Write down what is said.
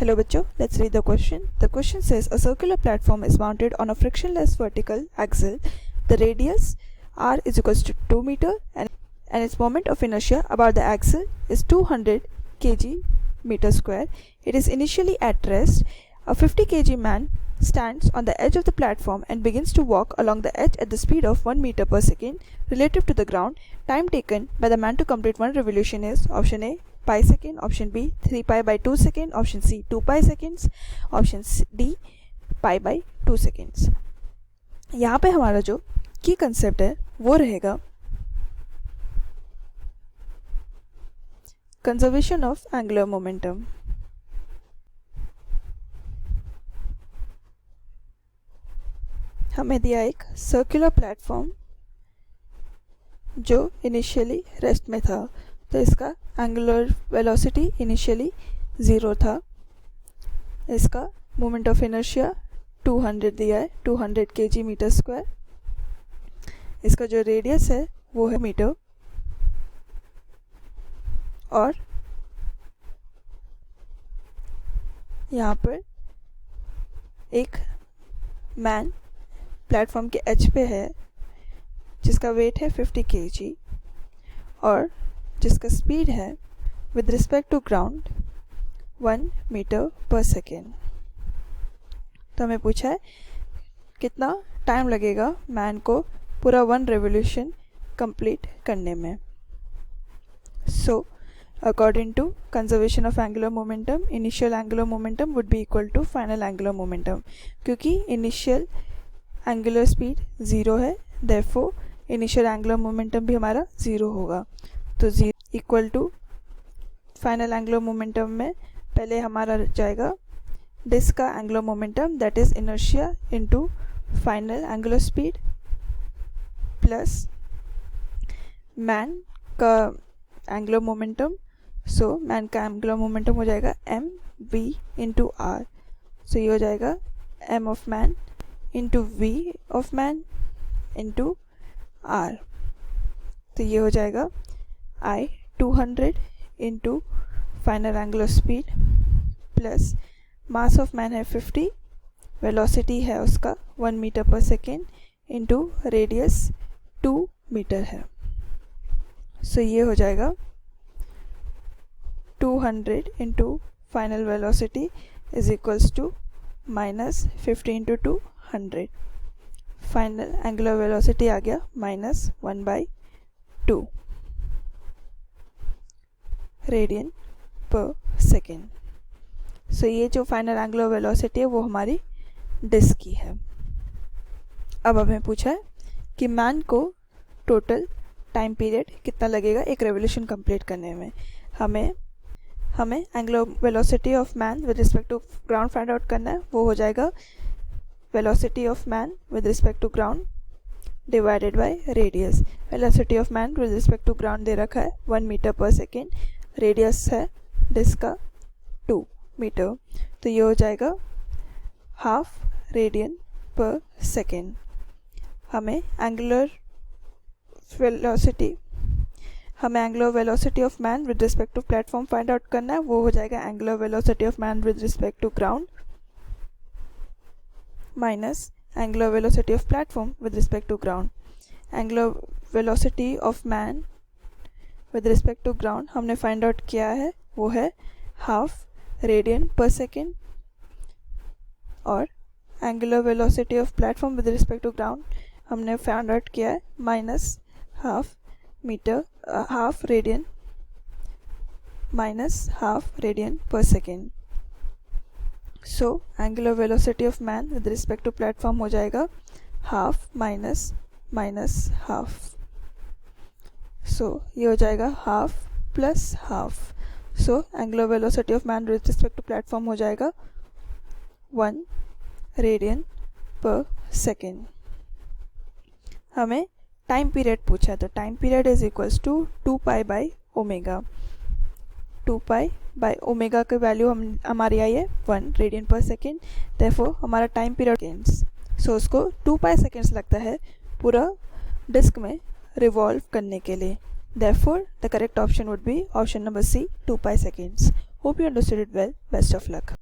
Hello bachcho, let's read the question. The question says a circular platform is mounted on a frictionless vertical axle. The radius r is equals to 2 meter and its moment of inertia about the axle is 200 kg meter square. It is initially at rest. A 50 kg man stands on the edge of the platform and begins to walk along the edge at the speed of 1 meter per second relative to the ground. Time taken by the man to complete one revolution is option A pi second, option B 3 pi by 2 second, option C 2 pi seconds, option D pi by 2 seconds. यहाँ पे हमारा जो की concept है वो रहेगा conservation of angular momentum. हमें दिया एक सर्कुलर प्लेटफॉर्म जो इनिशियली रेस्ट में था, तो इसका एंगुलर वेलोसिटी इनिशियली 0 था. इसका मोमेंट ऑफ इनर्शिया 200 दिया है, 200 kg मीटर स्क्वायर. इसका जो रेडियस है वो है मीटर. और यहाँ पर एक मैन प्लेटफॉर्म के एज पे है जिसका वेट है 50 kg और जिसका स्पीड है with respect to ground 1 meter per second. तो हमें पूछा है कितना टाइम लगेगा मैन को पूरा 1 रेवोल्यूशन कंप्लीट करने में. सो according to conservation of angular momentum, initial angular momentum would be equal to final angular momentum. क्योंकि initial angular speed 0 है, therefore initial angular momentum भी हमारा 0 होगा. तो 0 equal to final angular momentum में पहले हमारा जाएगा डिस्क का angular momentum that is inertia into final angular speed plus man का एंगुलर मोमेंटम. सो मैन का एंगुलर मोमेंटम हो जाएगा m v into r. So ये हो जाएगा m of man into v of man into r. तो ये हो जाएगा I 200 into final angular speed plus mass of man है 50, वेलोसिटी है उसका 1 meter per second into radius 2 metre है. सो ये हो जाएगा 200 into final velocity is equals to minus 50 into 200. Final angular velocity आ गया -1/2 रेडियन पर सेकेंड. सो ये जो फाइनल एंगुलर वेलोसिटी है वो हमारी डिस्क की है. अब हमें पूछा है कि मैन को टोटल टाइम पीरियड कितना लगेगा एक रेवोल्यूशन कंप्लीट करने में. हमें angular velocity of man with respect to ground find out करना है. वो हो जाएगा velocity of man with respect to ground divided by radius. Velocity of man with respect to ground दे रखा है 1 मीटर पर सेकेंड, रेडियस है disc का 2 मीटर. तो ये हो जाएगा हाफ रेडियन पर सेकेंड. हमें angular velocity of man with respect to platform find out करना है. वो हो जाएगा angular velocity of man with respect to ground minus angular velocity of platform with respect to ground. Angular velocity of man with respect to ground हमने find out किया है वो है हाफ रेडियन पर सेकेंड और angular velocity of platform with respect to ground हमने find out किया है minus half radian per second. So angular velocity of man with respect to platform हो जाएगा हाफ माइनस हाफ. सो ये हो जाएगा half plus half. So angular velocity of man with respect to platform हो जाएगा 1 radian per second. हमें time period पूछा है, तो time period is equals to 2 pi by omega. 2 pi by omega की वैल्यू हमारी आई है 1 रेडियन पर सेकेंड. देयरफॉर हमारा टाइम पीरियड सो उसको 2 पाई सेकेंड्स लगता है पूरा डिस्क में रिवॉल्व करने के लिए. Therefore, the correct option would be option number C, 2 pi seconds. Hope you understood it well. Best of luck.